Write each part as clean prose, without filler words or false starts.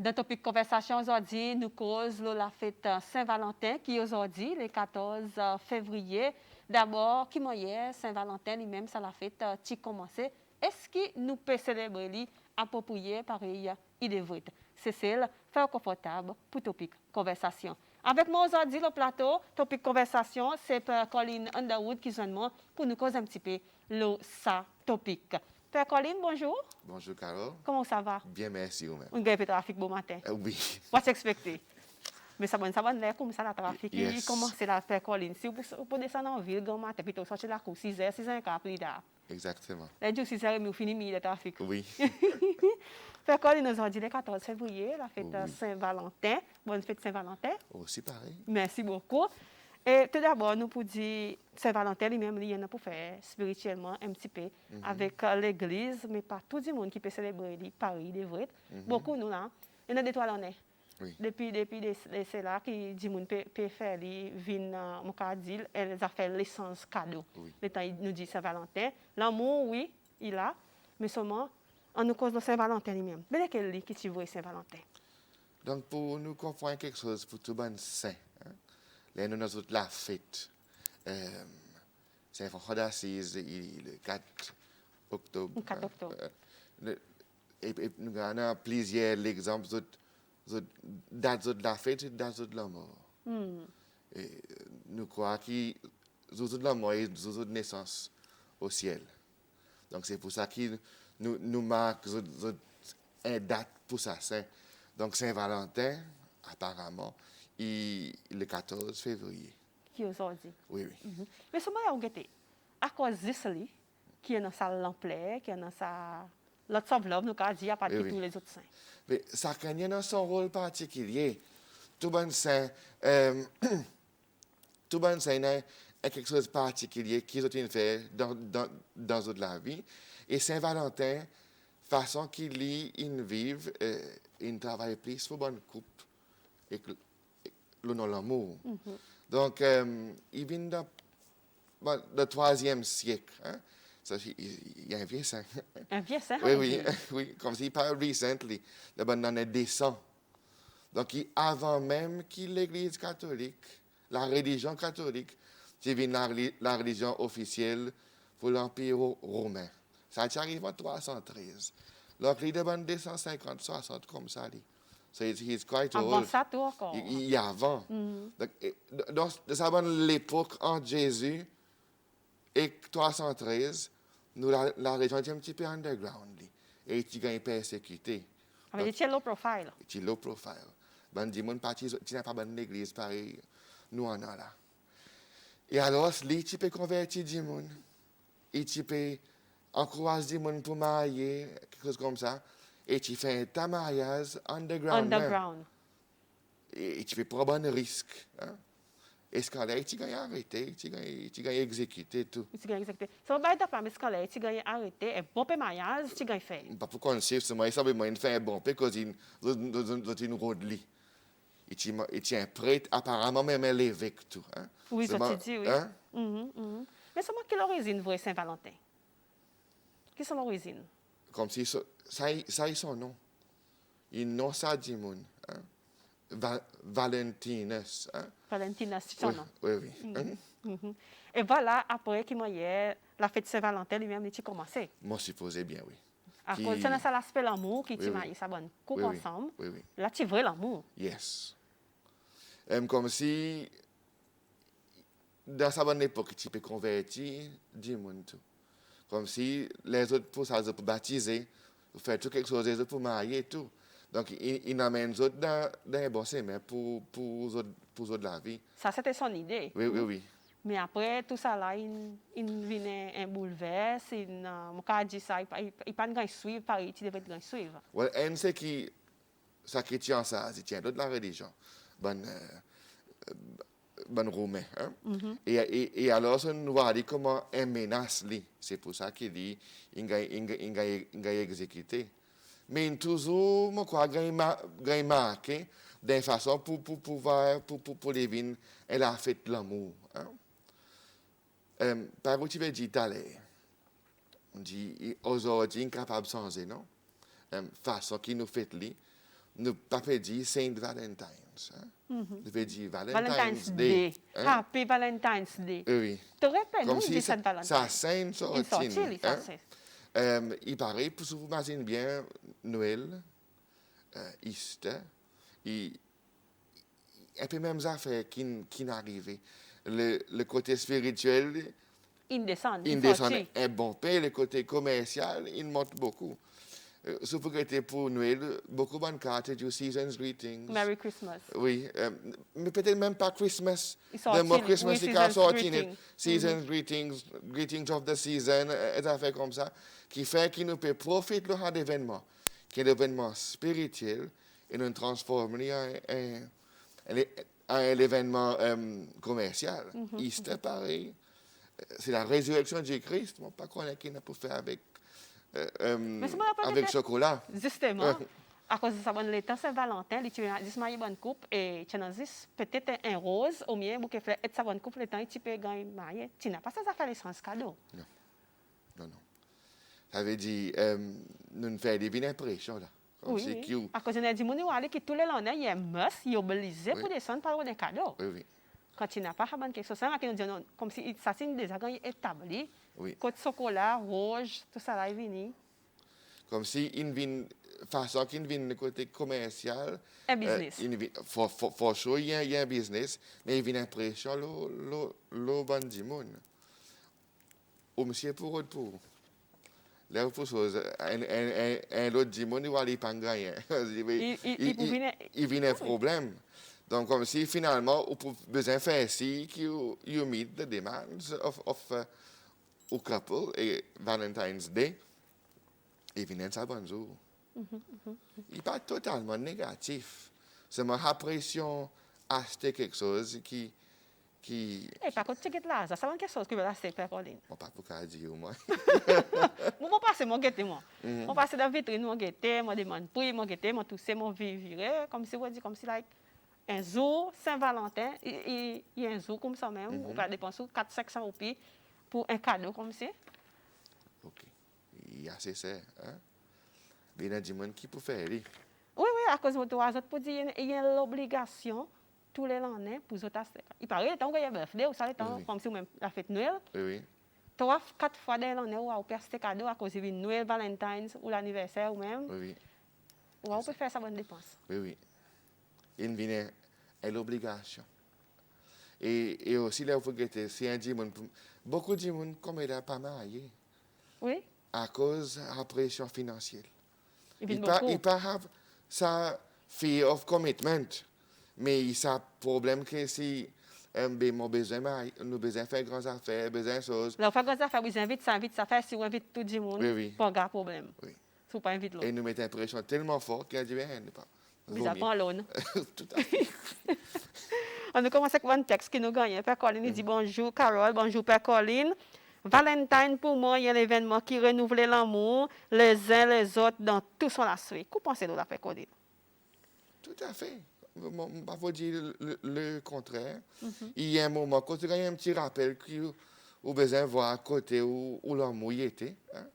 Dans le topic conversation aujourd'hui, nous causons la fête Saint-Valentin qui est aujourd'hui, le 14 février. D'abord, qui est Saint-Valentin lui-même, ça la fête qui commence. Est-ce que nous pouvons célébrer approprié pareil, il devrait. C'est celle, faire confortable pour topic conversation. Avec moi aujourd'hui, le plateau, topic conversation, c'est Colin Underwood qui joint moi pour nous causer un petit peu le ça topic. Père Colin, bonjour. Bonjour, Carole. Comment ça va? Bien, merci vous-même. On gagne le trafic bon matin. Oui. What's expected? Mais ça va comme ça, le trafic. Yes. Comment c'est la Père Colin? Si vous pouvez descendre en ville, grand matin, puis vous sortez la cour 6h, 6h, plus tard. Exactement. Les jours 6h, vous finissez le trafic. Oui. Père Colin, aujourd'hui, le 14 février, la fête Oui. Saint-Valentin. Bonne fête Saint-Valentin. Aussi pareil. Merci beaucoup. Et tout d'abord, nous pour dire Saint-Valentin lui-même, il y en a pour faire spirituellement un petit peu avec l'église, mais pas tout le monde qui peut célébrer Paris, des vrais. Beaucoup, nous, là, il y en a des toiles en est. Oui. Depuis c'est là qui dit qu'on peut faire les vins, elles ont fait l'essence cadeau. Oui. Le temps, il nous dit Saint-Valentin. L'amour, oui, il a, mais seulement, en nous cause de Saint-Valentin lui-même. Mais lequel lit qui tu vois Saint-Valentin? Donc, pour nous comprendre quelque chose pour tout le monde saint, hein? Là, nous avons la fête. Saint-François d'Assise, le 4 octobre. Le 4 octobre. Et nous avons plusieurs exemples de dates de la fête et dates de la mort. Et nous croyons que de la mort et de naissance au ciel. Donc, c'est pour ça que nous marquons une date pour ça. Donc, Saint-Valentin, apparemment, le 14 février. Qui est aujourd'hui. Oui, oui. Mais ce moment, à cause de ça, qui est dans sa l'ampleur, qui est dans sa... L'autre sauve-love, nous avons dit, à part de tous les autres saints. Mais ça a dans son rôle particulier. Tout bon saint, tout bon saint a quelque chose de particulier qu'ils ont fait dans la vie. Et Saint-Valentin, façon qu'il vivent, il travaille plus pour bonne coupe et le nom l'amour. Donc, il vient dans le 3e siècle. Hein? Il y a un vieux saint. Un vieux saint? Oui, comme s'il parle recently, dans les descend. Donc, avant même que l'Église catholique, la religion catholique, devienne la religion officielle pour l'Empire romain. Ça arrive en 313. Donc, il est de 250, 60 comme ça. So he's quite old. Avant ça, tout encore. Il y a avant. Donc, ça l'époque entre Jésus et 313, nous, la région est un petit peu underground. Et il est persécuté. Avec des low profile. C'est low profile. Ben, dis-moi, tu n'as pas bonne église pareil, nous en a là. Et alors, tu peux convertir du monde. Et tu peux encourager du monde pour marier, quelque chose comme ça. Et tu fais un mariage underground. Underground. Et tu peux prendre un risque. Hein? Et ce qu'on a, tu gagnes arrêté, tu gagnes exécuté tout. Tu gagnes exécuté. Si on va être mais ce qu'on a, tu gagnes arrêté, et bon mariage, tu gagnes fait. Pas pour qu'on sait, moi, ça veut dire qu'il fait un bon, parce qu'il y a une route. Et tu es prêt, apparemment, même l'évêque tout. Hein? Oui, ça tu dis, oui. Hein? Mais c'est moi qui l'origine, vrai Saint-Valentin. Qui sont l'origine? Comme si ça est son nom. Il nom ça du monde. Hein? Valentinus. Hein? Valentinus, c'est son nom. Oui. Et voilà, après qu'il la fête Saint-Valentin lui-même, il a commencé. Moi, supposé bien, oui. À cause de ça, l'aspect l'amour, qui tu m'as ça bonne coupe Oui. ensemble. Oui. Là, tu veux l'amour. Yes. Comme si, dans sa bonne époque, tu peux convertir du monde tout. Comme si les autres pour ça, pour baptiser, pour faire tout quelque chose, pour marier tout. Donc, il amène les autres dans un bon chemin pour la vie. Ça, c'était son idée. Oui. Mais après, tout ça là, il vient un bouleverse, mon cas dit ça, il ne peut pas suivre, pareil, tu devrais pas suivre. Well, et c'est qui, ça chrétien, ça, c'est tient de la religion. Bonne romain. Hein? Et alors, on voit comment un menace, c'est pour ça qu'il dit, il a exécuté. Mais toujours, je crois, il a marqué d'une façon pour pouvoir, pour les vins, elle a fait l'amour. Hein? Par où tu veux dire d'aller? On dit, aujourd'hui, incapable de changer, non? Façon qui nous fait, nous pas dit Saint Valentine's. Hein? Nous peut dire Valentine's Day. Hein? Happy Valentine's Day. Oui. Tu répètes, Comme nous, si dit Saint Valentine. ça Saint Il sorti. sortit, il Hein? sortit. Il paraît, pour vous imaginez bien, Noël, Easter, et puis même affaires qui n'arrivent. Le côté spirituel, Il descend, il il descend sortit. un bon peu, le côté commercial, il monte beaucoup. Sauf que c'était pour Noël, beaucoup de cartes du Season's Greetings. Merry Christmas. Oui, mais peut-être même pas Christmas. Il sortit, Le mot Christmas, oui, il Season's a sorti. Greeting. Season's Greetings, Greetings of the Season, et des affaires comme ça, qui fait qu'il nous peut profiter de l'événement, qui est l'événement spirituel, et nous transformer en événement commercial. Easter, pareil. C'est la résurrection de Christ, on ne pas connaître qui n'a pas fait avec chocolat. Justement, à cause de ça, le temps Saint-Valentin, il tient une bonne coupe et tu as peut-être un rose au mieux, pour que faire sa bonne coupe, le temps tu peux gagner marié. Tu n'as pas ça à faire l'essence cadeau. Non. Ça veut dire, nous ne faisons des impressions là. Oui. À cause de dit mon qui tous les lundis, il y a un must, il est obligé pour descendre par un cadeau. Oui. Quand tu n'as pas quelque chose, ça nous dit comme si ça c'est déjà établi. Oui. Côte chocolat, rouge, tout ça là est venu. Comme si il vient façon qu'il vient du côté commercial. Un business. For sure, il y a un business, mais il vient impression le bon du monde. Ou monsieur pour. Là, pour chose, un autre du monde, il va aller pas gagner. Il vient un problème. Donc, comme si finalement, on peut besoin faire ci, you meet the demands of a couple, et Valentine's Day, il vient un bon jour. Il n'est pas totalement négatif. C'est ma pression à acheter quelque chose qui... Et par contre, tu es là, ça c'est quelque chose que je vais acheter, Père Colline. Je ne sais pas dire, moi. Moi, passe mon guetté, moi. Moi, passe dans la vitrine, mon guetté, moi, demande prix, mon guetté, moi, tout ça, mon viré, comme si, like, un jour, Saint-Valentin, il y a un jour comme ça même, on va dépenser 400-500 roupies pour un cadeau comme ça. OK. Il y a assez ça, hein? Mais il y a des gens qui peuvent faire. Oui, à cause de toi, pour dire, il y a l'obligation, tous les lundis, pour les autres acheter. Il paraît, tant qu'il y a birthday, ou ça, comme si même la fête Noël. Oui. 3-4 fois dans l'année, on peut acheter cadeau à cause de Noël, Valentine's ou l'anniversaire ou même. Oui. On peut faire sa bonne dépense. Oui. Il vient à l'obligation. Et aussi, là, il faut que c'est un dimanche. Beaucoup de gens, comme il n'a pas marié. Oui. À cause de la pression financière. Il pas ça fear of commitment. Mais il a un problème que si nous avons besoin de faire grandes affaires, besoin de choses. Là, on fait grandes affaires, vous invitez ça fait si vous invitez tout le monde, pas de problème. Oui. Si vous pas inviter l'autre. Et nous mettons une pression tellement forte qu'il a dit, pas. Vous avez pas l'aune. Tout à fait. On a commencé avec un texte qui nous gagne. Père Colline il dit bonjour Carole, bonjour Père Colline. Valentine, pour moi, il y a un événement qui renouvelle l'amour, les uns les autres, dans tout son aspect. Qu'est-ce que pensez-vous de la Père Colline? Tout à fait. Je ne vais pas dire le contraire. Il y a un moment, quand il y a un petit rappel que vous besoin de voir à côté où l'amour y était. Hein?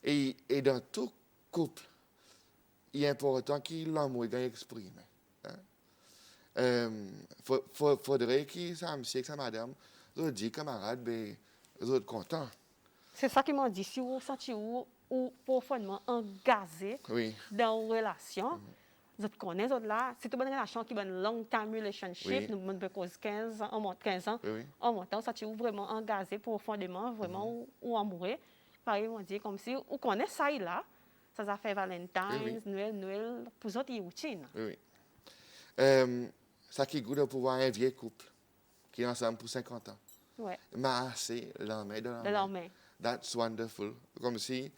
Et dans tout couple, il est important que l'amour soit exprimé. Faudrait que ça monsieur et ça madame, vous dites camarades, vous êtes contents. C'est ça qu'ils m'ont dit. Si vous sentez ou profondément engagé dans une relation, vous connaissez là, c'est une relation qui est une long time relationship, nous avons cause 15 ans, on monte 15 ans, on monte, vous sentez vraiment engagé profondément, vraiment ou amoureux. Pareil, on dit comme si vous connaissez ça là, ça fait Valentine's, Noël, pour vous autres, il y a routine. Oui. Ça qui est goût de pouvoir un vieux couple qui est ensemble pour 50 ans. Oui. Masser la main dans la main. That's wonderful. Comme si,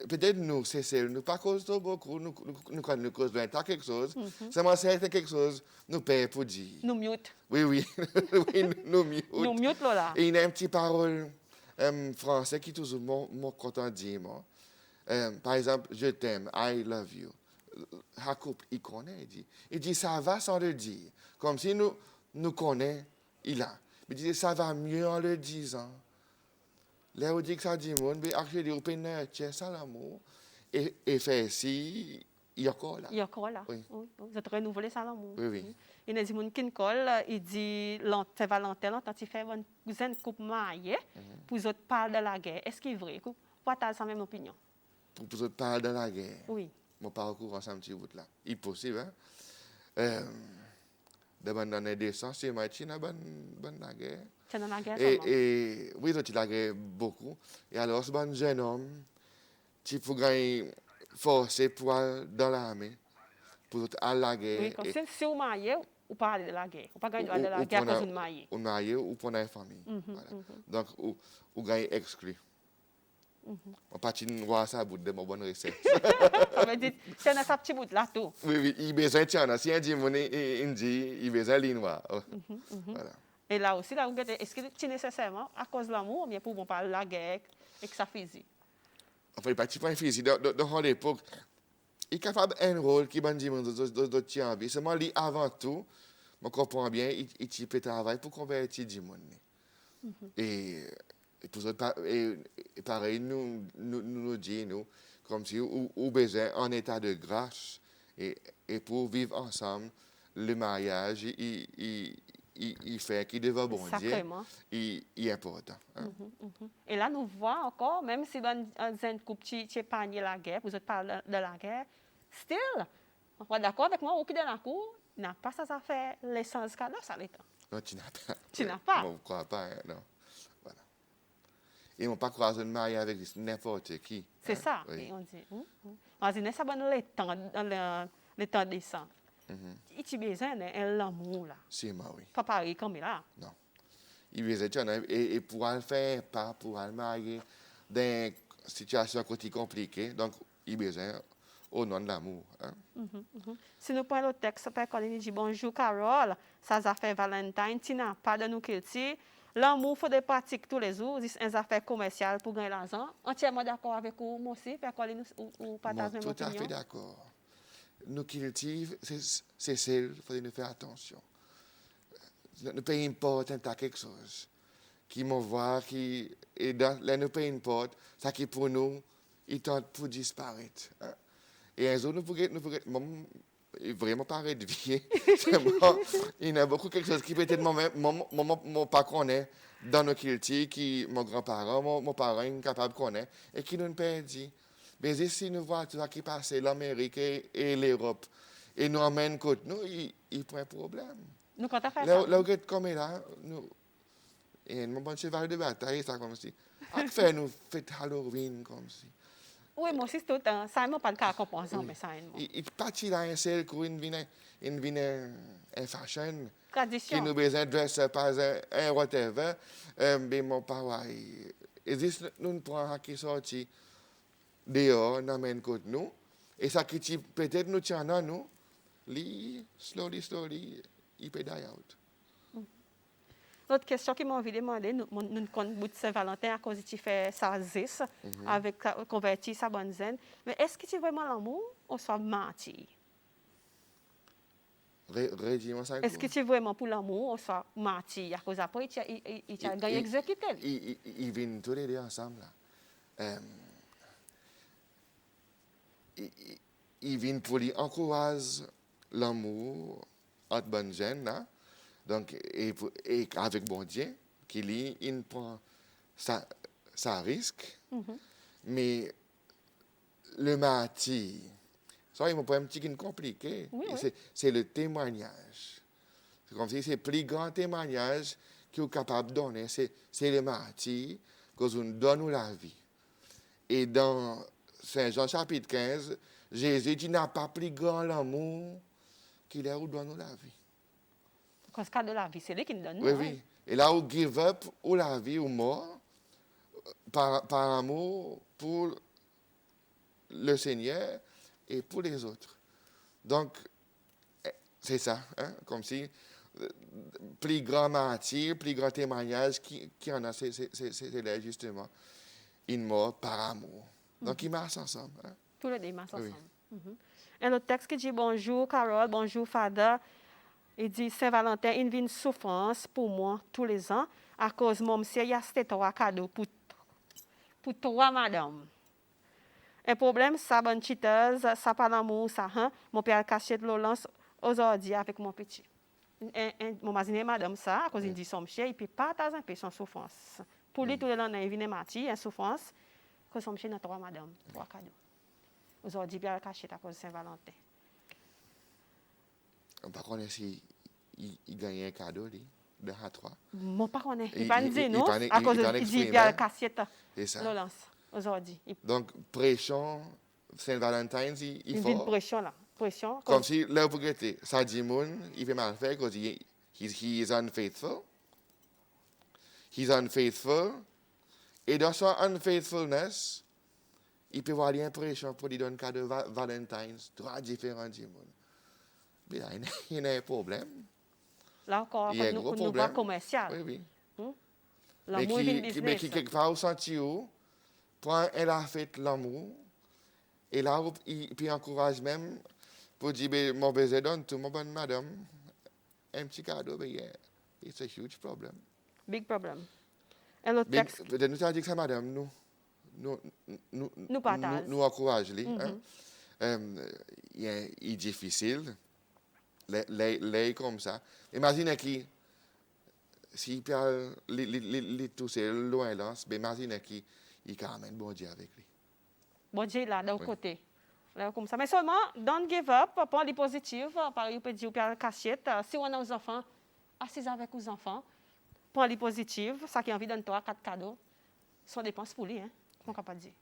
peut-être nous, c'est nous pas cause de beaucoup, nous cause de quelque chose. C'est moi, c'est quelque chose, nous payons pour dire. Nous mute. Oui, oui, nous mute. Nous mute là. Et il y a une petite parole français qui est toujours mon content de dire. Par exemple, je t'aime, I love you. Un couple, il connaît, il dit ça va sans le dire. Comme si nous connaissons, il a. Il dit ça va mieux en le disant. Là, on dit que ça dit, mais actuellement, on peut nurture ça l'amour et faire si il est encore là. Il est encore là. Oui. Oui. Vous êtes renouvelé ça l'amour. Oui, oui. Il y a des gens qui collent, il dit Saint-Valentin, longtemps il fait une cousin couple mariée, pour les autres parler de la guerre. Est-ce qu'il est vrai? Partage sa même opinion. Pour les autres parler de la guerre. Oui. Mon parcours ensemble, petit bout là. Il est possible, hein? De bonne descente, c'est moi qui bonne la guerre. C'est dans la guerre Et oui, tu la guerre beaucoup. Et alors, ce bon jeune homme, tu faut gagner forcer pour aller dans l'armée, pour aller à la guerre. Oui, comme si vous mariez, vous parlez de la guerre. Vous ne pouvez pas de la guerre à cause de marier. Ou marié ou pour une famille. Voilà. Donc, vous gagnez exclu. On partit de voir ça à bout de mon bonne recette. Ça veut dire, c'est dans sa petite bout là tout. Oui, oui, il a besoin de tiens. Si on dit, il a besoin de noir. Voilà. Et là aussi, là, est-ce que c'est nécessairement à cause de l'amour, ou bien pour parler de la guerre et que ça physique? Enfin, il partit pas un physique. Dans l'époque, il est capable d'un rôle qui va dire de tiens. Seulement, lui, avant tout, je comprends bien, il peut travailler pour convertir du monde. Et pareil, nous disons, comme si nous besoin en état de grâce et pour vivre ensemble, le mariage, il fait qu'il devient bon Dieu, il est important. Hein? Et là, nous voyons encore, même si dans un couple qui épargne la guerre, vous êtes parlé de la guerre, still, on est d'accord avec moi, au qui de la cour, n'a pas ça fait l'essence cadeau, ça l'état. Non, tu n'as pas. Tu n'as pas? Je ne crois pas, hein, non. Voilà. Ils n'ont pas croisé un mariage avec n'importe qui. C'est ça. Oui. Et on dit, on dit, ça va le temps décent. Il y a besoin de l'amour là. C'est moi, oui. Pas pareil comme là. Non. Il besoin et pour le faire, pas pour le marier, dans une situation compliquée, donc il besoin au nom de l'amour. Hein? Si nous prenons le texte, Père Colin dit bonjour Carole, ça a fait Valentine, tu n'as pas de nous qu'il l'amour faut des pratiques tous les jours, c'est une affaire commerciale pour gagner l'argent. Entièrement d'accord avec vous, moi aussi, Père Colin, ou partage même opinion? Tout à fait d'accord. Nous cultivons, c'est celle, il faut nous faire attention. Ne peu importe quelque chose qui m'envoie, et là, ne peu importe, ça qui pour nous, il tente pour disparaître. Hein? Et un jour, nous pouvons vraiment pas de vie. Il y a beaucoup quelque chose qui peut-être mon pas connaît dans nos cultures, qui mon grand-parent, mon parent est capable de connaître, et qui nous perdit. Mais ici, nous voyons tout ça qui passe, l'Amérique et l'Europe, et nous emmène côté nous, il prend un problème. Nous, quand on fait là, ça. Là où est comme là, nous, et mon bon cheval de bataille, ça comme si. À faire nous fête Halloween comme si. Oui, moi aussi, c'est tout le temps. Ça ne pas le cas compensant, mais ça il partit dans un seul coup, il vient en fashion. Tradition. Qui nous besoin de dresser par un whatever. Mais mon papa, et nous prenons qui sorti dehors, nous amène contre nous. Et ça qui peut-être nous tient dans nous, slowly, il peut die out. L'autre question qui m'a envie de demander, nous connaissons bout de Saint-Valentin à cause de tu fais ça zis, avec convertir sa bonne zen. Mais est-ce que tu veux vraiment l'amour ou soit menti? Est-ce que tu veux vraiment pour l'amour ou soit menti? À cause après, il a gagné exécuté. Ils viennent tous les deux ensemble. Ils viennent pour lui encourager l'amour entre bonnes jeunes, là. Donc, et avec bon Dieu, il prend ça risque, mais le martyr, ça, il m'a pas un petit peu compliqué. Oui. C'est le témoignage. C'est comme si c'est le plus grand témoignage qu'il est capable de donner, c'est le martyr, que nous donne la vie. Et dans Saint Jean chapitre 15, Jésus dit n'a pas plus grand l'amour qu'il est où donne la vie. Parce que de la vie, c'est lui qui nous donne. Oui. Et là où give up, ou la vie ou mort, par amour pour le Seigneur et pour les autres. Donc, c'est ça, hein? Comme si, plus grand martyr, plus grand témoignage qui en a, c'est là justement, une mort par amour. Donc, ils marchent ensemble. Hein? Tous les deux marchent ensemble. Et le texte qui dit bonjour Carole, bonjour Fada. Il dit Saint-Valentin, il vient une souffrance pour moi tous les ans à cause de mon monsieur, il y a cet cadeau pour toi, madame. Un problème, ça, bonne chiteuse, ça pas l'amour, ça, hein. Mon père caché de l'olance aujourd'hui avec mon petit. Mon mazine madame ça, à cause il dit son monsieur, il peut pas un peu son souffrance. Pour lui, tout le monde, il vient mati, une souffrance, que son monsieur n'a trois madame, trois cadeaux. Aujourd'hui, Pierre caché à cause de Saint-Valentin. Par contre, si il gagne un cadeau, lui, de à 3. Mon pas connaît. Il pas dit non, à il cause pas il dit exprimer. Pierre cassette. C'est ça. L'olance aujourd'hui. Donc, pression, Saint-Valentin, il Une faut. ville pression là. Pression. Comme si, là, vous regrettez, ça dit moun, il fait mal faire, parce qu'il he is unfaithful. He's unfaithful. Et dans son unfaithfulness, il peut avoir l'impression pour lui donner un cadeau Valentine's, trois différents du monde. Mais là, il y a un problème. Là encore, Il y a un nous gros pas problème. commercial. Oui, oui. L'amour est une Mais business. qui, quelque part, au sentiment, prend la fête l'amour, et là, il encourage même pour dire, ben, mon baiser donne tout, mon bonne madame, un petit cadeau, mais yeah, it's a huge problem. Big problem. Et l'autre texte. Nous avons dit que ça, madame, Nous partageons. nous encourage. Il est difficile, les comme ça. Imaginez qui, s'il peut les tousser loin là, imaginez qui, il amène bon Dieu avec lui. Bon Dieu là, d'un côté. Là, comme ça. Mais seulement, don't give up, prends les positifs. Par exemple, peut dire, Pierre cachette, si on a des enfants, assise avec les enfants, prends les positifs, ça qui a envie de toi, 4 cadeaux, sont dépenses pour lui, hein, on peut pas dire.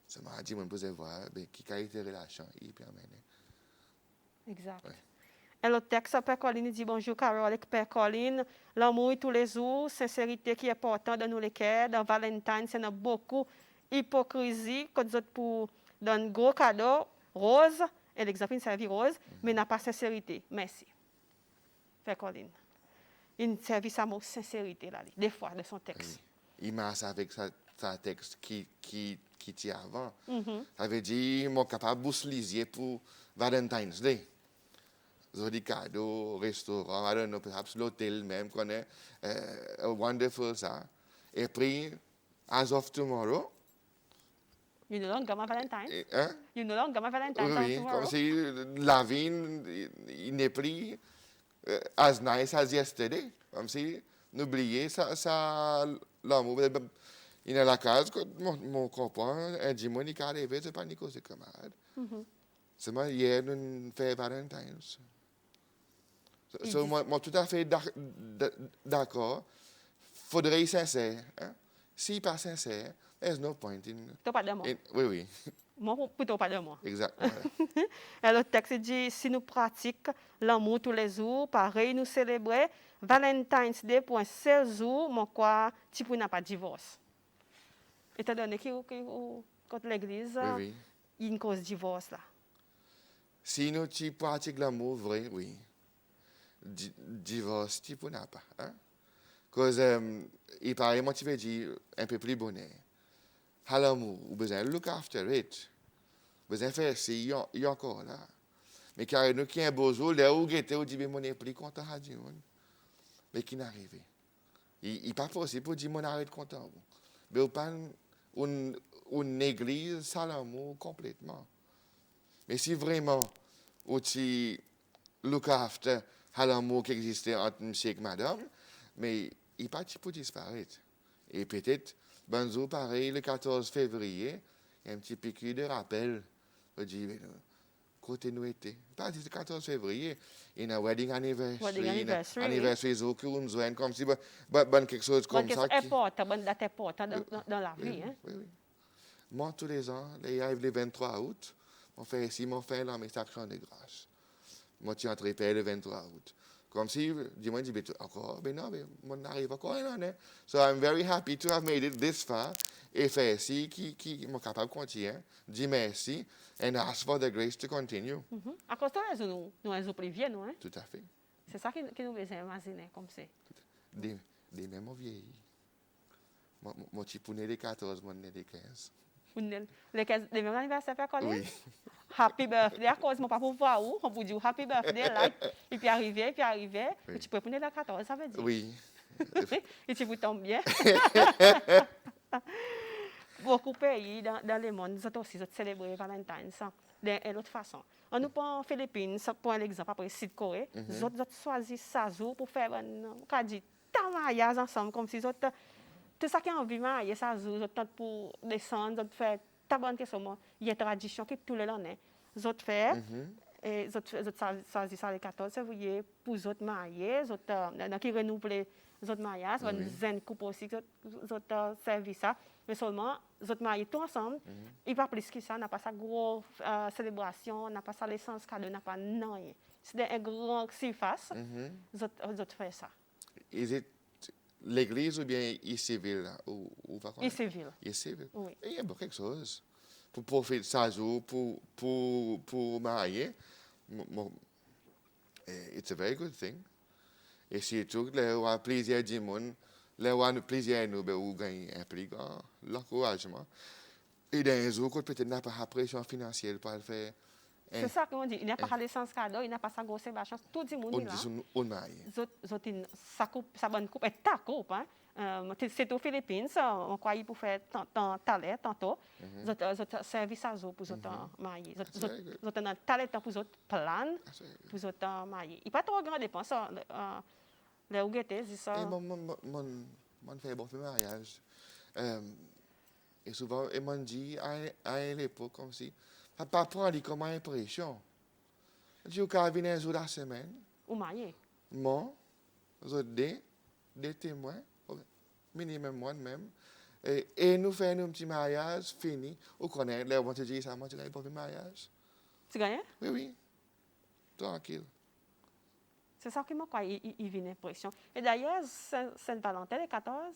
Ça m'a dit, on peut voir, qui qualité de relation, il peut amener. Exact. Ouais. Et le texte, Père Colline dit bonjour, Carole, avec Père Colline. L'amour tous les jours, sincérité qui est important dans nous les cœurs. Dans Valentine, c'est beaucoup hypocrisie, quand vous pour donner gros cadeau, rose, et l'exemple, il servi rose, mais n'a pas sincérité. Merci. Père Colline. Il servi sa mot sincérité, là, des fois, de son texte. Il m'a avec sa texte qui tient avant. Ça veut dire, moi, capable de bousser pour Valentine's Day. Des cadeaux, restaurant, I don't know, perhaps l'hôtel même, qu'on est wonderful ça. Et puis, as of tomorrow. You no longer my Valentine. Hein? You no longer my Valentine. Oui, comme si la vie, il n'est plus as nice as yesterday. Comme si, n'oubliez ça, l'amour. Il est à la case, mon copain, un dimanche, il est arrivé, c'est pas Nico, c'est camarade. C'est moi, hier, nous fait Valentine's. So, moi, tout à fait d'accord. Faudrait être sincère. Hein? S'il n'est pas sincère, there's no point in... Tu pas de moi. Oui. Moi, plutôt pas de moi. Exactement. Et le texte dit, si nous pratiquons l'amour tous les jours, pareil, nous célébrons Valentine's Day pour un seul jour, mon quoi, tu n'a pas de divorce. Étant donné que quand l'Église, il y a une cause de divorce là. Si nous pratiquons l'amour vrai, oui. Divorce, tu n'as pas. Hein? Parce que, il paraît, moi, tu veux dire un peu plus bonheur. À l'amour, vous besoin de look after it. Vous besoin de faire si, il y a encore là. Mais car nous qui un beau jour, là où j'étais, on dit, mais mon est plus content à dire. Mais qui n'arrive. Il n'est pas possible pour dire, mon arrête content. Mais pas une église sans l'amour complètement. Mais si vraiment, tu look after à l'amour qui existait entre monsieur et madame, mais il n'est pas pour disparaître. Et peut-être, ben jour pareil, le 14 février, il y a un petit piqûre de rappel. On dit, côté nous était. Pas le 14 février, il y a un wedding anniversary. Anniversary, comme si, quelque chose comme ça. Bonne date importante dans la vie. Oui. Moi, tous les ans, il arrive le 23 août, on fait ici, on fait là, mes actions de grâce. Moi, tu entres le 23 août. Comme si, dis-moi, encore, mais non, mais on arrive encore une année. So I'm very happy to have made it this far. Et faire ici, qui est capable de continuer. Dis merci, and ask for the grace to continue. À cause de ça, nous sommes priviers, non? Tout à fait. C'est ça que nous besoin imaginer, comme c'est. Des mêmes vieillis. Moi, tu peux les 14, moi, les 15. Les mêmes anniversaires, Père Colin? Oui. Happy birthday, à cause de mon papa pour voir où, on peut dire happy birthday, like, et puis arriver, Oui. et tu peux prendre la 14, ça veut dire. Oui. Et tu vous tombes bien. beaucoup de pays dans le monde, ils aussi célèbrent Valentine's d'une autre façon. On nous prend Philippines, pour l'exemple, après Sud-Corée, ils ont choisi ça jour pour faire un dit mariage ensemble, comme si ils tout ça qui a envie de marier, ça jour, ils pour descendre, ils faire ta bonne question, il y a une tradition qui tout le long, ils ont fait. Et ils ont choisi ça le 14 février pour les autres mariés, les autres qui renouvelent les autres mariages, ils ont une couple aussi, ils ont servi ça. Mais seulement, les autres mariés tous ensemble, il n'y a pas plus que ça, n'a pas ça grosse célébration, n'a pas ça l'essence cadeau, n'a pas rien. C'est un grand surface, les autres font ça. Est-ce l'église ou bien ici ville ou pas quoi? Ici ville. Ici ville. Oui. Il y a quelque chose. Pour faire ça jour, pour marier, it's a very good thing. Et surtout, il y a plaisir du monde, il y a plaisir nous, ou gagner un plus grand l'encouragement. Et dans un jour, peut-être n'a pas de pression financière pour le faire. C'est ça qu'on dit. Il n'y a pas l'essence cadeau, il n'y a pas sa grosse chance. Tout le monde est là. On marie. Sa bonne coupe est ta coupe. C'est aux Philippines, on croit pour faire talent tantôt. Ils service à eux pour les mariés. Ils ont un talent pour les autres plan, pour les autres mariés. Il n'y a pas trop de grandes dépenses. Les ouguetés, c'est ça. Mon fait bon mariage. Et souvent, ils m'ont dit à l'époque comme si, papa prend comme impression. Je vais venir un jour de la semaine. Ou marié. Moi, des témoins, minimum moi-même. Et nous faisons un petit mariage fini. Vous connaissez, là, on te dit ça, moi, tu n'as pas fait mariage. Tu gagnes? Oui, oui. Tranquille. C'est ça qui m'a quoi, il vient l'impression. Et d'ailleurs, Saint-Valentin, le 14,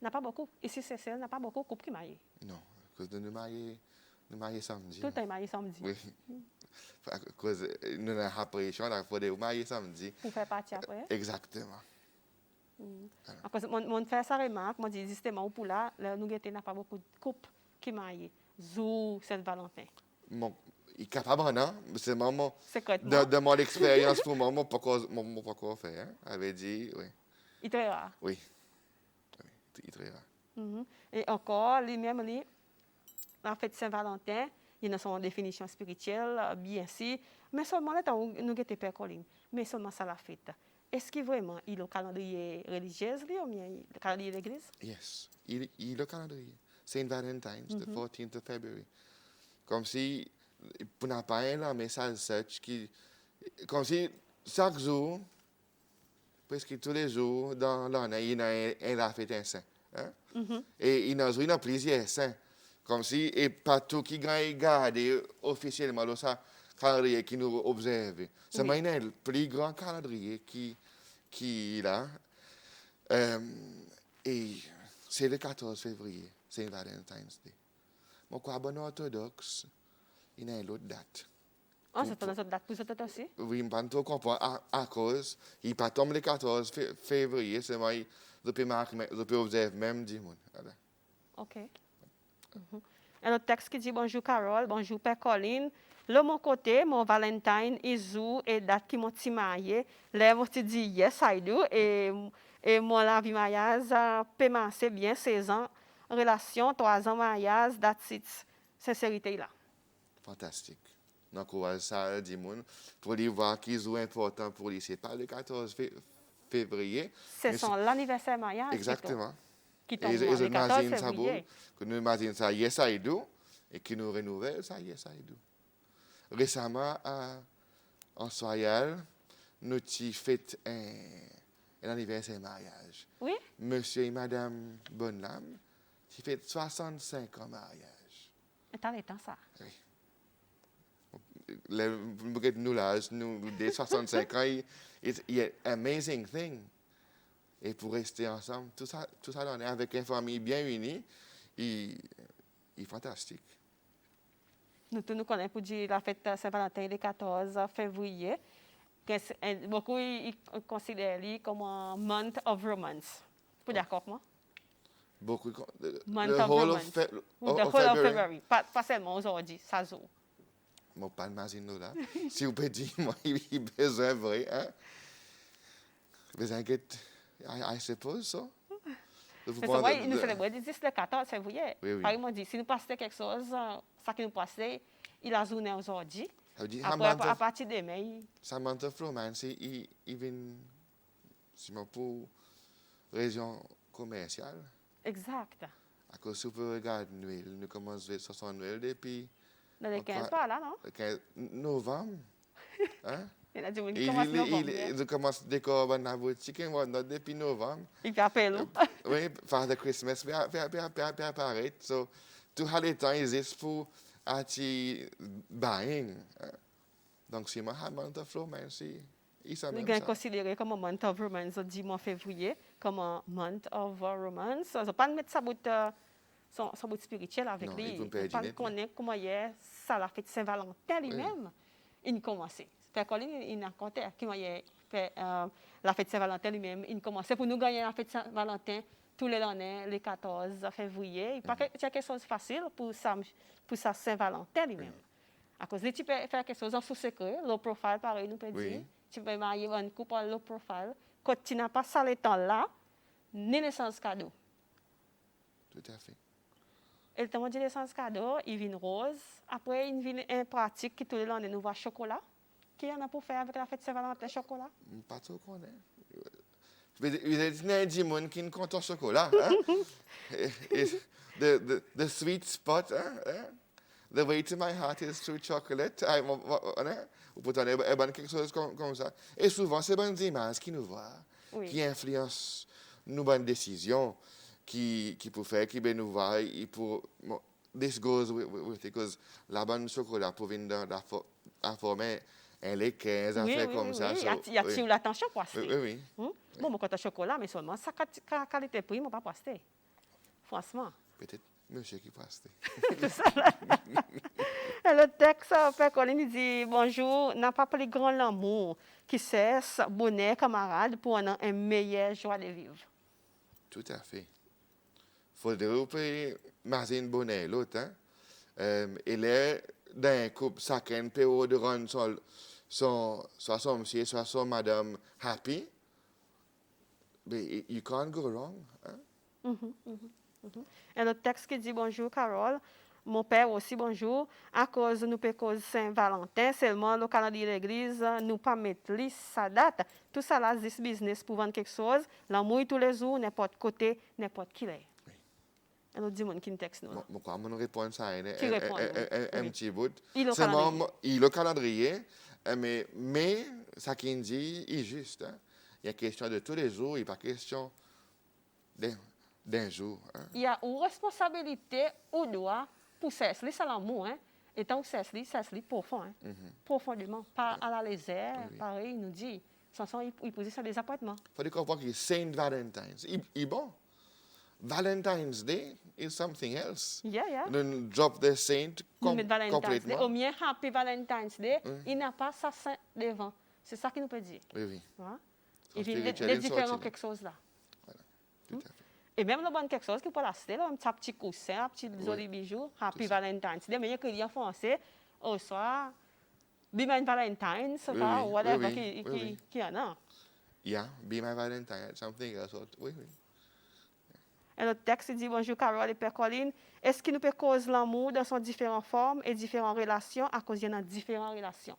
n'a pas beaucoup. Ici, c'est n'a pas beaucoup de couples qui marient. Non, parce que nous marions samedi. Tout est marié samedi. Oui. À cause nous avons l'impression qu'il faut marier samedi. Pour faire partie après. Exactement. À cause mon fait sa remarque, moi dis justement pour là, nous n'a pas beaucoup de couples qui marient. Zou Saint-Valentin. Bon, il est capable, non? C'est maman. Secrètement. De mon expérience pour moi, je ne peux pas faire. Avait dit, oui. Il est très rare. Oui. Il est très rare. Et encore, lui-même, la fête Saint-Valentin, il y a son définition spirituelle, bien sûr, mais seulement le temps où nous avons Père Colline, mais seulement ça la fête. Est-ce qu'il vraiment il a le calendrier religieux ou bien le calendrier de l'église? Yes, il a le calendrier. Saint Valentine's, the 14th of February. Comme si, pour n'a pas un message search qui, comme si chaque jour, presque tous les jours, dans l'année, il y a fête un saint. Hein? Et il y a plusieurs saints. Comme si, et pas tout qui garde officiellement le calendrier qui nous observe. C'est le plus grand calendrier qui est là. Et c'est le 14 février, Saint Valentine's Day. Mon quoi, bon orthodoxe, il y a une autre date. Ah, c'est une autre date pour cette aussi? Oui, je ne peux pas comprendre à cause, il ne pas tomber le 14 février, c'est moi, je peux observer même dimanche. OK. Un autre texte qui dit bonjour Carole, bonjour Père Colline. De mon côté, mon Valentine, Isou et date qui m'ont marié. Là, je dit yes, I do. Et moi, la vie mariage, peut marcher bien 16 ans. Relation, 3 ans mariage, that's it. Sincérité là. Fantastique. J'encourage ça dimanche pour les voir qu'ils sont importants pour lui. Ce n'est pas le 14 février. C'est l'anniversaire mariage. Exactement. Qui tombe le 14 février. Que nous imaginons ça, yes, I do. Et qui nous renouvelle ça, yes, I do. Récemment, en Soyal, nous avons fait un anniversaire mariage. Oui? Monsieur et Madame Bonlam, qui fait 65 ans mariage. Et t'as le temps, ça? Oui. Nous, l'âge, nous, dès 65 ans, it's an amazing thing. Et pour rester ensemble, tout ça avec une famille bien unie, il est fantastique. Nous connaissons pour dire la fête Saint-Valentin le 14 février. Beaucoup considèrent comme un month of romance. Vous d'accord avec moi? Beaucoup. Month of romance. The whole of February. Pas seulement aujourd'hui, ça joue. Je ne pas imaginer là. Si vous pouvez dire, moi, il a besoin vrai. Hein? Besoin que, I suppose so. Il faut Mais prendre c'est nous célébrons le 14 février. Oui, oui. Par exemple, dit, si nous passons quelque chose, ça qui nous passe, il a journée aujourd'hui. Ça veut dire, Après, à partir de demain, Samantha Flowman, c'est even si pour raison commerciale. exact. À cause si vous pouvez regarder Noël, nous commençons sur son Noël depuis Dans les 15 pas là, non? le 15 novembre. Hein? Il y a des gens qui commencent novembre. Il commence à décorer la boutique depuis novembre. Il fait appel. Oui, Father Christmas, puis apparaître. So, tout le temps existe pour attirer buying. Donc, si moi, Samantha Flowman, c'est ça même Nous ça. considéré comme un month of romance, le 10 mois février, comme un month of romance. Je ne vais pas mettre sa bout son bout spirituel avec Non, lui. il peut me Je perdre pas net, connaître comment hier, ça l'a fait Saint-Valentin lui-même. Il commençait. Père Colin, il n'a compté comment hier fait la fête Saint-Valentin lui-même. Il commençait pour nous gagner la fête Saint-Valentin tous les années, le 14 février. Il pas quelque chose de facile pour sa Saint-Valentin lui-même. À cause de tu peux faire quelque chose en sous-secret, low profile, pareil, nous peut dire. Tu peux marier un couple en low profile. Quand tu n'as pas ça le temps-là, ni naissance cadeau. Tout à fait. Et le temps de naissance cadeau, il vient rose. Après, il vient un pratique qui tous les années nous voit chocolat. Qui en a pour faire avec la fête Saint-Valentin chocolat? Pas trop qu'on est. Il y a des gens qui ne comptent au chocolat. The sweet spot, the way to my heart is through chocolate. Ou pourtant, il y a quelque chose comme ça. Et souvent, c'est bonnes images qui nous voient, qui influencent nos bonnes décisions, qui pour faire, qui nous voient, et pour... This goes with it, because la bonne chocolat pour venir à former un lait 15 affaires comme ça. Il attire l'attention pour acheter. Oui. Bon, moi, quand tu as chocolat, mais seulement sa qualité prix, je ne pas acheter. Franchement. Peut-être monsieur qui passe. Tout ça là. Et le texte, Père Colin, il dit bonjour, n'a pas plus grand l'amour qui cesse, bonheur, camarade, pour un meilleur joie de vivre. Tout à fait. Il faudrait masser une bonne l'autre. Il est dans un couple, chacun peut de rendre soit son monsieur, soit son madame happy. But you can't go wrong. Et le texte qui dit bonjour, Carole. Mon père aussi, bonjour. À cause nous peut cause Saint-Valentin, seulement le calendrier de l'église, nous pas mettre sa date. Tout ça là, c'est business pour vendre quelque chose. L'amour tous les jours, n'importe côté, n'importe qui l'est. Et nous disons qui nous texte nous. Moi, je réponds à un petit bout. Il le calendrier, mais ça qui dit est juste. Il y a question de tous les jours, il n'y a pas question d'un jour. Il y a une responsabilité ou droit pour cesser, c'est l'amour. Et tant que cesser profond. Profondément, pas à la légère. Pareil, il nous dit. Sans il pose ça des appartements. Il faut comprendre que Saint Valentine's, il est bon. Valentine's Day is something else. Yeah. Then drop the saint complètement. Au mieux, Happy Valentine's Day, il n'a pas ça saint devant. C'est ça qu'il nous peut dire. Oui. Il y a des différents quelque chose là. Voilà, tout à fait. Et même le bon quelque chose qui peut l'acheter, un petit coussin, un petit joli bijou, Happy Valentine's Day, mais il y a que en français, au soir, Be My Valentine, ou whatever qui y en a. Yeah, Be My Valentine, something else. Oui. Et le texte dit bonjour Carole et Père Colin. Est-ce qu'il nous peut causer l'amour dans son différentes formes et différentes relations à cause de différentes relations?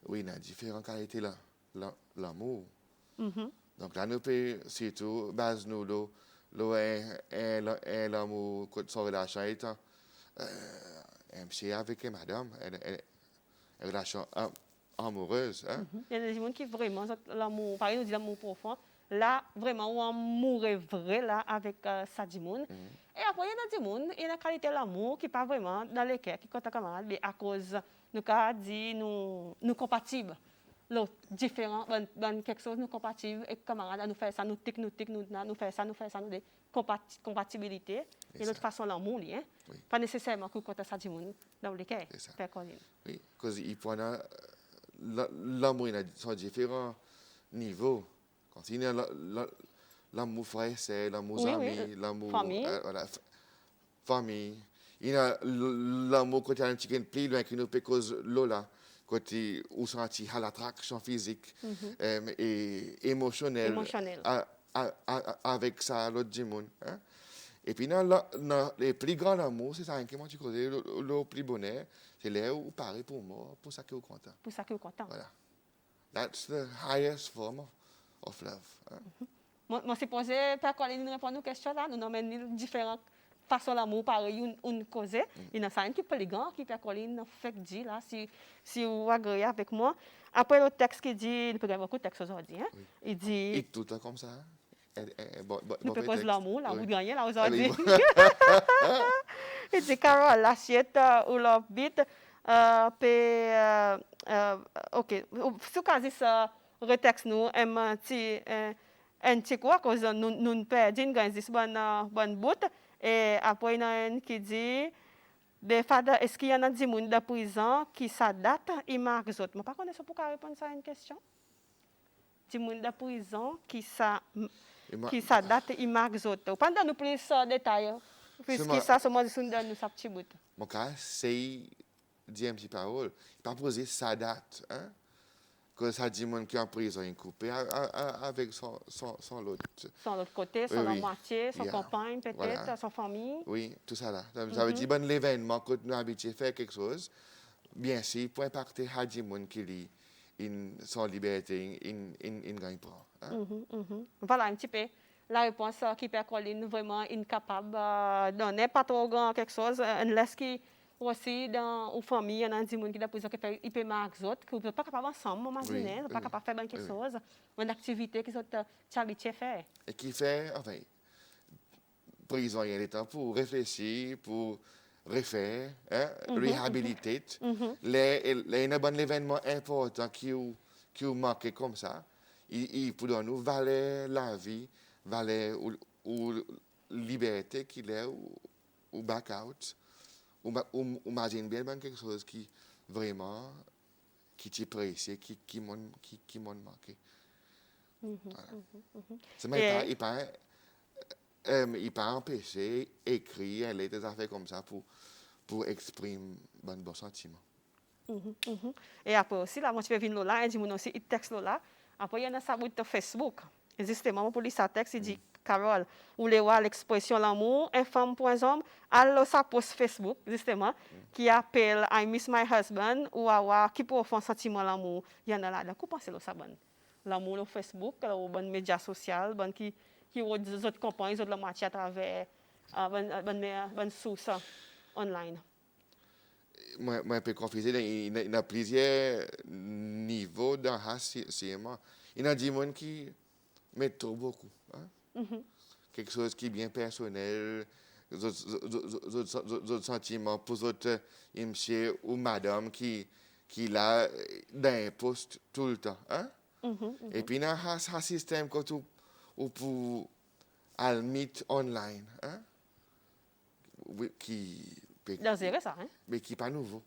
Oui, il y a différentes qualités l'amour. Donc là, nous pouvons surtout baser nous l'amour que son relation est avec madame, une relation amoureuse. Il y a des gens qui vraiment l'amour, par exemple, nous dit l'amour profond. Là, vraiment, on amour vrai là, avec Sadimoun. Et après, il y a des gens, il y a une qualité de l'amour qui n'est pas vraiment dans le cœur, qui est camarade, mais à cause, nous avons dit, nous compatibles. L'autre, différent, quelque chose, nous compatibles, et camarades, nous faisons ça, nous faisons ça, nous des compatibilités. Et l'autre façon, l'amour, pas nécessairement que quand Sadimoun dans le cœur. Oui, parce qu'il prend l'amour, il a son différents niveaux. Il y a l'amour frère, c'est l'amour ami, l'amour famille. Il y a l'amour quand il y a un petit plus loin qui nous peut causer là, quand il sent l'attraction physique et émotionnelle avec ça, l'autre du monde. Hein? Et puis, dans les plus grands amours, c'est ça qui m'a dit, le plus bonheur, c'est là où pareil pour moi, pour ça que vous content. Pour ça que vous content. Voilà. That's the highest form of love. Hein? Moi, c'est posé, Père Colin, nous répondre aux questions là, nous avons différentes façons d'amour, pareil, une cause. Il y en a un qui est polygame, qui Père Colin fait dit là, si vous agréez avec moi. Après, le texte qui dit, il peut y avoir beaucoup de textes aujourd'hui, hein? Oui. Il dit... Et tout le temps comme ça. Nous peut cause l'amour, là, oui. vous gagnez là aujourd'hui. Allez, Il dit, Carole, l'assiette ou le bit, ok, si vous avez ça, retexte nous, un petit quoi, cause nous perdons, bon bout, et après, il y a un qui dit, est-ce qu'il y en a des gens de prison qui s'adaptent et marquent les autres? Je ne sais pas si vous pouvez répondre à une question. Des gens de prison qui s'adaptent et marquent les autres. Pendant nous plus de détails, puisque ça, c'est moi qui nous donne ça petit bout. Mon cas, c'est dire un petit parole. Il pas poser sa date. Hein? Que ça dit mon qui est en prison, il coupé avec son l'autre. Son l'autre côté, son Oui, oui. moitié, son compagne peut-être, Voilà. son famille. Oui, tout ça là. Ça veut dire bon l'événement que nous habitués faire quelque chose, bien sûr, pour impacter Hadjimon qui lit son liberté, il gagne pas. Hein? Voilà un petit peu la réponse qui peut Colline vraiment incapable de donner, pas trop grand quelque chose, unless qui aussi dans une famille, il y a des gens qui il peut marquer les autres, qui ne sont pas capables ensemble, imaginer, ne sont pas capables de faire quelque chose, une activité qui sont habitués à faire. Et qui fait, enfin, prison, il y a des temps pour réfléchir, pour refaire, hein, réhabiliter. Les bon événement important qui vous manquent comme ça, il pour nous valer la vie, valer ou liberté qu'il est ou back out. Ou imagine bien quelque chose qui vraiment qui t'apprécie, qui m'ont marqué. C'est même il pas empêché écrire des affaires comme ça pour exprimer bon sentiment. Et après aussi, là, moi, je vais venir là, et je dis aussi, il texte là. Après, il y a ça sur Facebook. Et justement, pour lui, ça texte, il dit, Carole, vous voulez voir l'expression l'amour, un femme pour un homme, alors ça post Facebook, justement, qui appelle I miss my husband, ou avoir qui peut faire un sentiment l'amour. Il y en a là, vous pensez que ça bon? L'amour, le Facebook, le bon média social, bon qui les autres compagnies, les autres la moitié à travers bonne source online. Moi, peux confiser, il y a plusieurs niveaux dans racisme. Il y a des gens qui mettent trop beaucoup. Hein? Quelque chose qui est bien personnel, d'autres sentiments pour d'autres monsieur ou madame qui l'a dans un poste tout le temps. Hein? Et puis, il y a un système que tu pour meet online. Hein? Ça, hein? Mais qui n'est pas nouveau.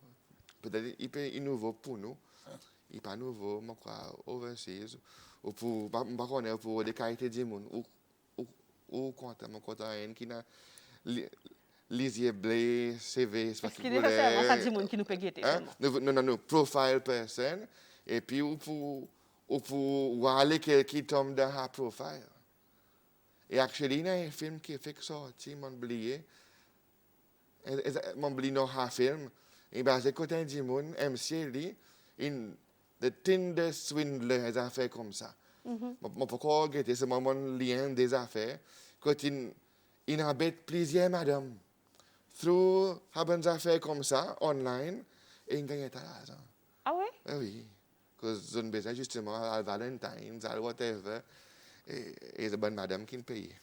Peut-être qu'il est nouveau pour nous. Il n'est pas nouveau, je crois, overseas. Ou pour des qualités du monde. Ou content, qui n'a les blé, CV, est-ce qu'il est fait ça du monde qui nous peut guetter? Non, profile person. Et puis, ou pour voir qui tombe dans la profile. Et actually, il y a un film qui fait sortir, mon oublié. Mon oublié dans un film. Et bien, c'est côté du monde, MC, the Tinder swindler, des affaires comme ça. Je peux pas guetter, c'est mon lien des affaires. Quand il embête plusieurs madame. Through des affaires comme ça, online, et il gagne de l'argent. Ah oui? Oui. Parce que je besoin justement à Valentine's, à whatever. Et c'est bonne madame qui me paye.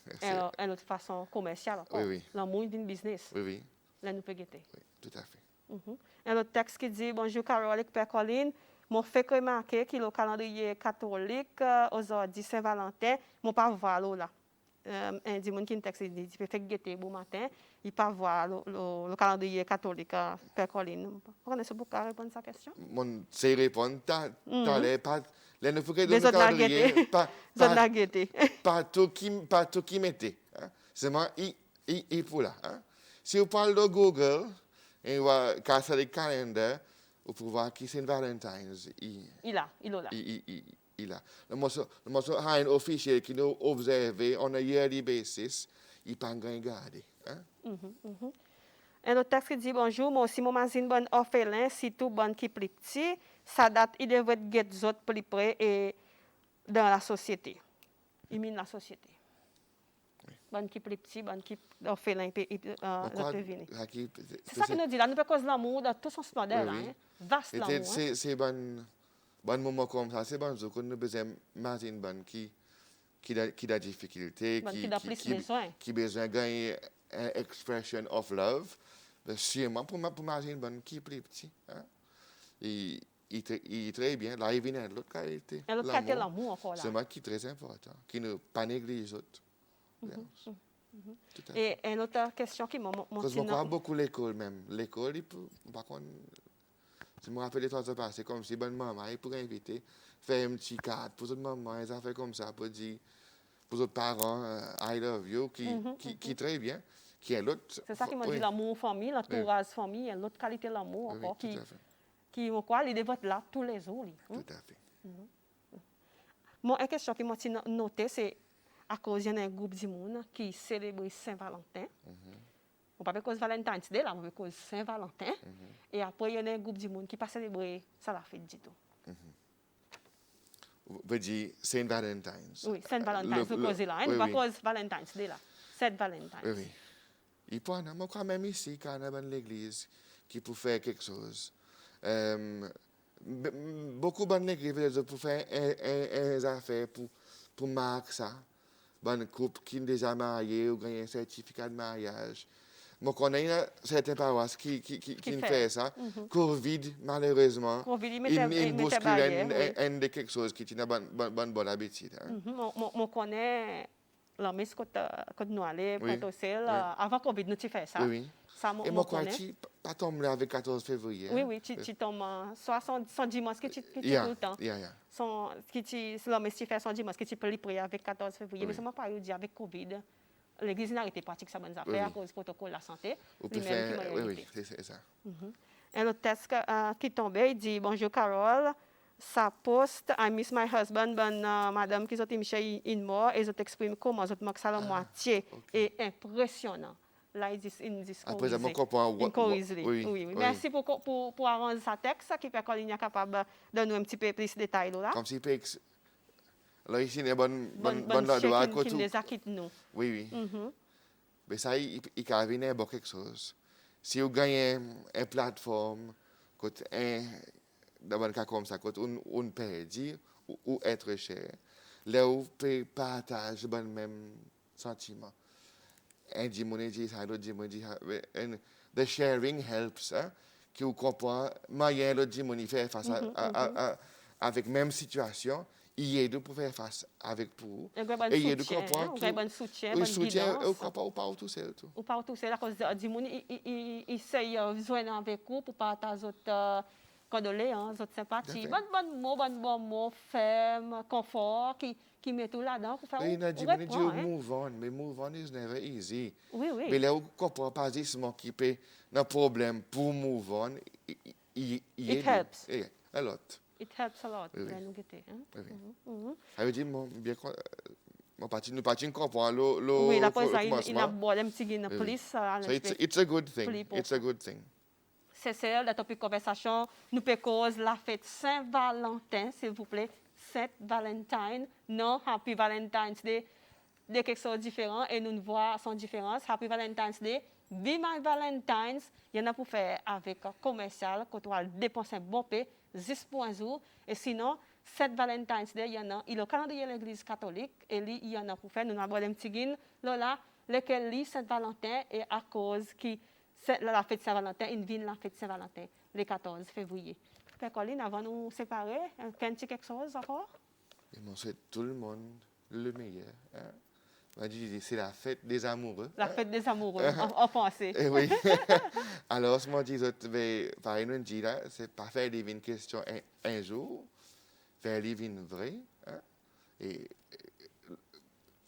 Une autre façon commerciale encore. Oui. L'amour d'une business. Oui. Là, nous peut guetter. Oui, tout à fait. Un autre texte qui dit, bonjour Carole et Père Colline, mon fait remarquer que le calendrier catholique aujourd'hui Saint-Valentin, mon pas voir là. Un dimanche qui texte dit, il fait guetter bon matin, il pas voir le calendrier catholique Père Colline. Vous connaissez pourquoi répondre à cette question? Mon c'est répondre pas les ne faut que le calendrier pas tout qui mettez. C'est moi il pour là. Si vous parlez de Google et vous cassez le calendrier, vous pouvez voir qui c'est Valentine's. Il est là. il a. Le morceau a un officiel qui nous observe on a yearly basis, il pas garder. Hein? Un autre texte qui dit bonjour, moi aussi, mon mazine bon orphelin, si tout bon qui plus petit, ça date, il devrait être zot plus près et dans la société. Il mine la société. Bon qui plus petit, bon qui orphelin, peut venir. C'est ça qui nous dit là, nous peut cause l'amour dans tout son splendeur, là, hein? Vaste l'amour. C'est bon moment comme ça, c'est bon, qu'on nous besoin mazine bon qui a difficulté, qui besoin de gagner une expression of love. Sûrement, pour imaginer bon, qui est plus petit. Hein? Il est très bien. Là, il vient de l'autre qualité. L'autre qualité, l'amour encore là. C'est moi qui est très important, qui ne pas négliger les autres. Et une autre question qui m'a montré. Je crois beaucoup l'école même. L'école, par contre, je me rappelle les temps passés, comme si bonne maman, il pourrait inviter, faire un petit cadre pour toute maman, ils ont fait comme ça, pour dire, pour les parents, I love you, qui est très bien. C'est ça qui m'a dit l'amour famille, l'entourage famille, et l'autre qualité de l'amour encore qui il devrait être là tous les jours. Tout à fait. Une question qui m'a notée, c'est à cause d'un groupe de monde qui célèbre Saint-Valentin. On ne parle pas de cause Valentine's Day, là, on parle de cause Saint-Valentin. Et après, il y a un groupe de monde qui ne célèbre ça la fête du tout. Vous dites Saint Valentine's. Oui, Saint Valentine's, vous causez là. On ne parle pas de cause Valentine's Day, là. Saint Valentine's. Oui. Il peut y avoir même ici, quand on a l'église, qui peut faire quelque chose. Beaucoup de l'église pour faire des affaires pour marquer ça. Bonne couple qui est déjà mariée ou gagne un certificat de mariage. Moi, je connais certaines paroisses qui font ça. Covid, malheureusement, il bouscule quelque chose qui est une bonne habitude. Je connais la messe quand nous allons, avant Covid, nous avons fait ça. Oui. Et moi, quand tu pas tombé avec 14 février. Oui, tu tombes soit son dimanche que tu tout le temps. La messe tu fais son dimanche que tu peux prier avec 14 février. Mais ça m'a pas dit avec Covid. L'église n'a arrêté pratique ça bonne affaire à cause du protocole de la santé. Oui, c'est ça. Un autre texte qui tombait, il dit bonjour Carole. Sa poste, I miss my husband, madame qui sont Michel in mort, et je t'exprime comment je te manque ça la moitié. Et impressionnant. Là, il dit après, je comprends. Oui. Merci pour arranger sa texte, qui fait qu'on est capable de donner un petit peu plus de détails là. Comme si là, ici, il y a bonne loi qui nous acquitte nous. Oui. Mais ça, il peut venir pour quelque chose. Si vous gagnez une plateforme, dans un cas comme ça, quand on peut dire ou être cher, là où vous pouvez partager le même sentiment. Un dimanche dit ça, l'autre dimanche dit ça. The sharing helps. Qui vous comprend, moyen l'autre dimanche fait face avec la même situation, il aide pour faire face avec vous. Et il aide pour comprendre. Il y a un bon soutien, une guidance. Ou pas tout seul. Ou pas tout seul, à cause de dimanche, il essaye de joindre avec vous pour partager votre condoléances, votre sympathie. Bon mot, ferme, confort, qui met tout là-dedans pour faire move on, mais move on is never easy. Oui. Mais là, vous comprenez pas justement qui peut un problème pour move on. It helps. A lot. It helps a lot. Ça veut dire, bien nous pas comprendre oui, la pose il a besoin un petit guin plus. It's a good thing. It's a good thing. C'est celle de topic conversation. Nous peut cause la fête Saint-Valentin, s'il vous plaît. Saint Valentine, non Happy Valentine's Day, de quelque chose de différent et nous voyons son différence. Happy Valentine's Day, Be My Valentine's, il y en a pour faire avec un commercial, quand on va dépenser un bon paix, 10 pour un jour. Et sinon, Saint Valentine's Day, il y en a, il y a le calendrier de l'Église catholique, et il y en a pour faire, nous avons un petit guin, là, lequel lit Saint Valentin, et à cause qui la fête Saint-Valentin, il vient la fête Saint-Valentin, le 14 février. Père Colline, avant de nous séparer, quelque chose encore? Et moi, c'est tout le monde le meilleur. C'est la fête des amoureux. La fête des amoureux, en français. Oui. Alors, ce que je dis, par exemple, c'est pas faire une question un jour, faire une vraie, et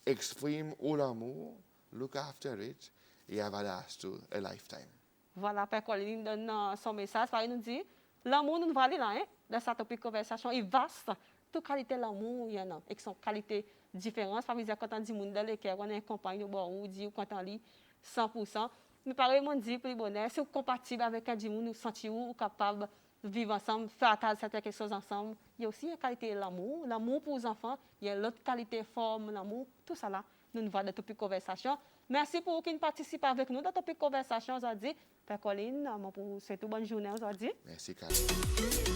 exprime l'amour, look after it, et va last to a lifetime. Voilà, Père Colline donne son message. Il nous dit, l'amour nous va aller là, dans cette topic conversation, est vaste. toute qualité l'amour, il y en a. Et qui sont qualités différentes. Par exemple, quand on dit monde dans les cœurs, on a un compagnon, bon, ou dit, ou quand on lit 100%. Mais pareil, on dit, pour le bonheur, si vous êtes compatible avec un monde, vous sentez vous capable de vivre ensemble, faire quelque chose ensemble. Il y a aussi une qualité de l'amour. L'amour pour les enfants, il y a l'autre qualité, forme, l'amour, tout ça là. Nous voyons dans Topic Conversation. Merci pour qui participe avec nous dans Topic Conversation aujourd'hui. Père Colline, pour cette bonne journée aujourd'hui. Merci, Carole.